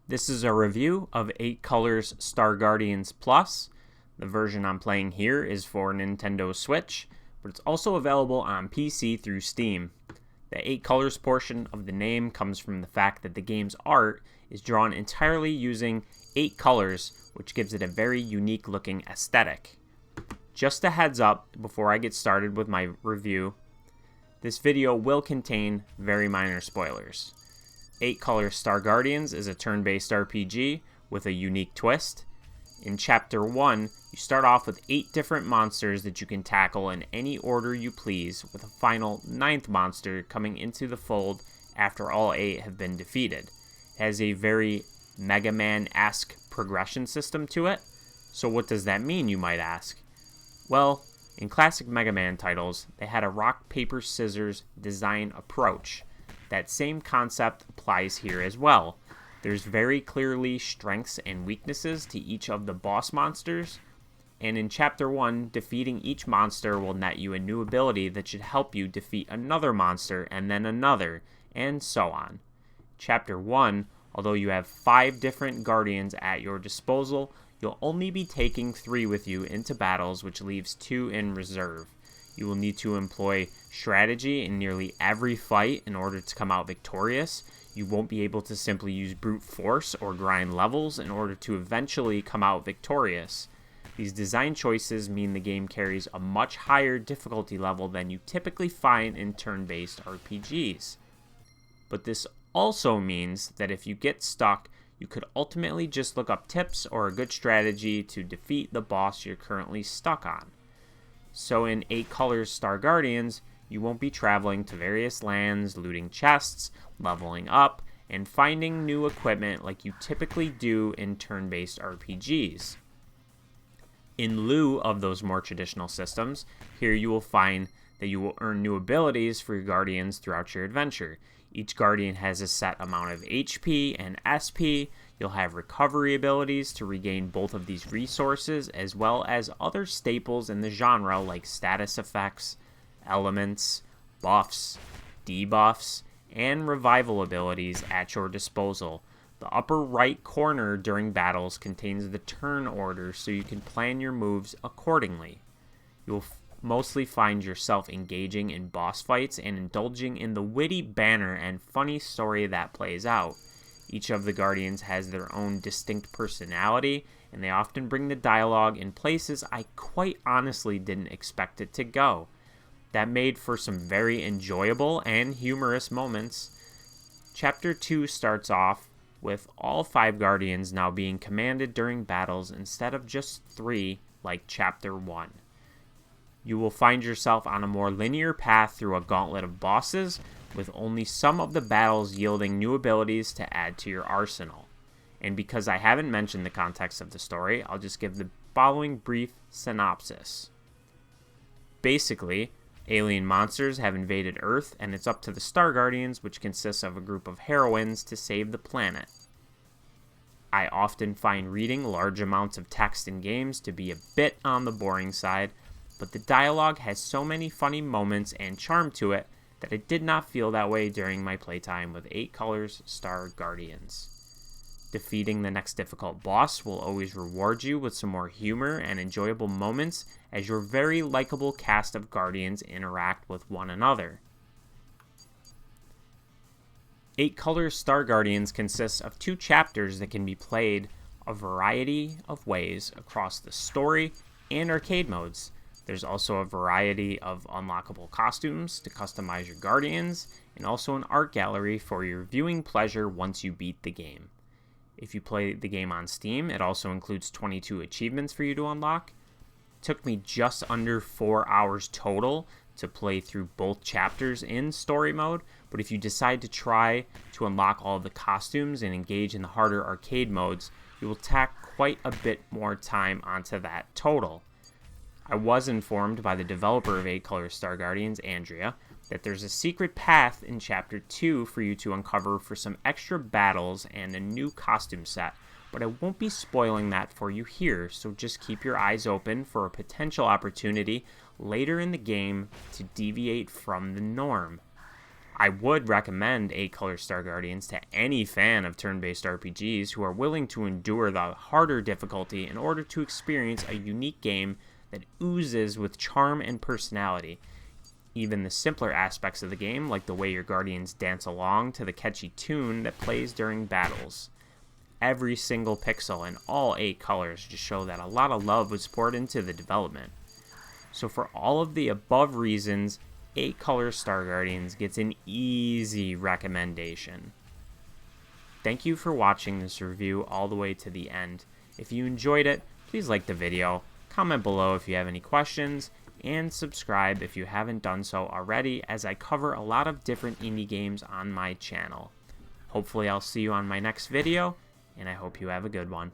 This is a review of 8 Colors Star Guardians Plus. The version I'm playing here is for Nintendo Switch, but it's also available on PC through Steam. The 8 Colors portion of the name comes from the fact that the game's art is drawn entirely using 8 colors, which gives it a very unique looking aesthetic. Just a heads up before I get started with my review, this video will contain very minor spoilers. 8 Colors Star Guardians is a turn-based RPG with a unique twist. In Chapter 1, you start off with 8 different monsters that you can tackle in any order you please, with a final 9th monster coming into the fold after all 8 have been defeated. It has a very Mega Man-esque progression system to it. So what does that mean, you might ask? Well, in classic Mega Man titles, they had a rock, paper, scissors design approach. That same concept applies here as well. There's very clearly strengths and weaknesses to each of the boss monsters, and in Chapter 1, defeating each monster will net you a new ability that should help you defeat another monster and then another, and so on. Chapter 1, although you have 5 different guardians at your disposal, you'll only be taking 3 with you into battles, which leaves 2 in reserve. You will need to employ strategy in nearly every fight in order to come out victorious. You won't be able to simply use brute force or grind levels in order to eventually come out victorious. These design choices mean the game carries a much higher difficulty level than you typically find in turn-based RPGs. But this also means that if you get stuck, you could ultimately just look up tips or a good strategy to defeat the boss you're currently stuck on. So in 8 Colors Star Guardians, you won't be traveling to various lands, looting chests, leveling up, and finding new equipment like you typically do in turn-based RPGs. In lieu of those more traditional systems, here you will find that you will earn new abilities for your guardians throughout your adventure. Each guardian has a set amount of HP and SP. You'll have recovery abilities to regain both of these resources, as well as other staples in the genre like status effects, elements, buffs, debuffs, and revival abilities at your disposal. The upper right corner during battles contains the turn order so you can plan your moves accordingly. You'll mostly find yourself engaging in boss fights and indulging in the witty banter and funny story that plays out. Each of the Guardians has their own distinct personality, and they often bring the dialogue in places I quite honestly didn't expect it to go. That made for some very enjoyable and humorous moments. Chapter 2 starts off with all 5 Guardians now being commanded during battles instead of just 3 like Chapter 1. You will find yourself on a more linear path through a gauntlet of bosses, with only some of the battles yielding new abilities to add to your arsenal. And because I haven't mentioned the context of the story, I'll just give the following brief synopsis. Basically, alien monsters have invaded Earth, and it's up to the Star Guardians, which consists of a group of heroines, to save the planet. I often find reading large amounts of text in games to be a bit on the boring side, but the dialogue has so many funny moments and charm to it that it did not feel that way during my playtime with 8 Colors Star Guardians. Defeating the next difficult boss will always reward you with some more humor and enjoyable moments as your very likable cast of Guardians interact with one another. 8 Colors Star Guardians consists of 2 chapters that can be played a variety of ways across the story and arcade modes. There's also a variety of unlockable costumes to customize your Guardians, and also an art gallery for your viewing pleasure once you beat the game. If you play the game on Steam, it also includes 22 achievements for you to unlock. It took me just under 4 hours total to play through both chapters in story mode, but if you decide to try to unlock all of the costumes and engage in the harder arcade modes, you will tack quite a bit more time onto that total. I was informed by the developer of 8 Colors Star Guardians, Andrea, that there's a secret path in Chapter 2 for you to uncover for some extra battles and a new costume set, but I won't be spoiling that for you here, so just keep your eyes open for a potential opportunity later in the game to deviate from the norm. I would recommend 8 Color Star Guardians to any fan of turn-based RPGs who are willing to endure the harder difficulty in order to experience a unique game that oozes with charm and personality. Even the simpler aspects of the game, like the way your Guardians dance along to the catchy tune that plays during battles. Every single pixel in all 8 colors just show that a lot of love was poured into the development. So for all of the above reasons, 8 Color Star Guardians gets an easy recommendation. Thank you for watching this review all the way to the end. If you enjoyed it, please like the video, comment below if you have any questions, and subscribe if you haven't done so already, as I cover a lot of different indie games on my channel. Hopefully I'll see you on my next video, and I hope you have a good one.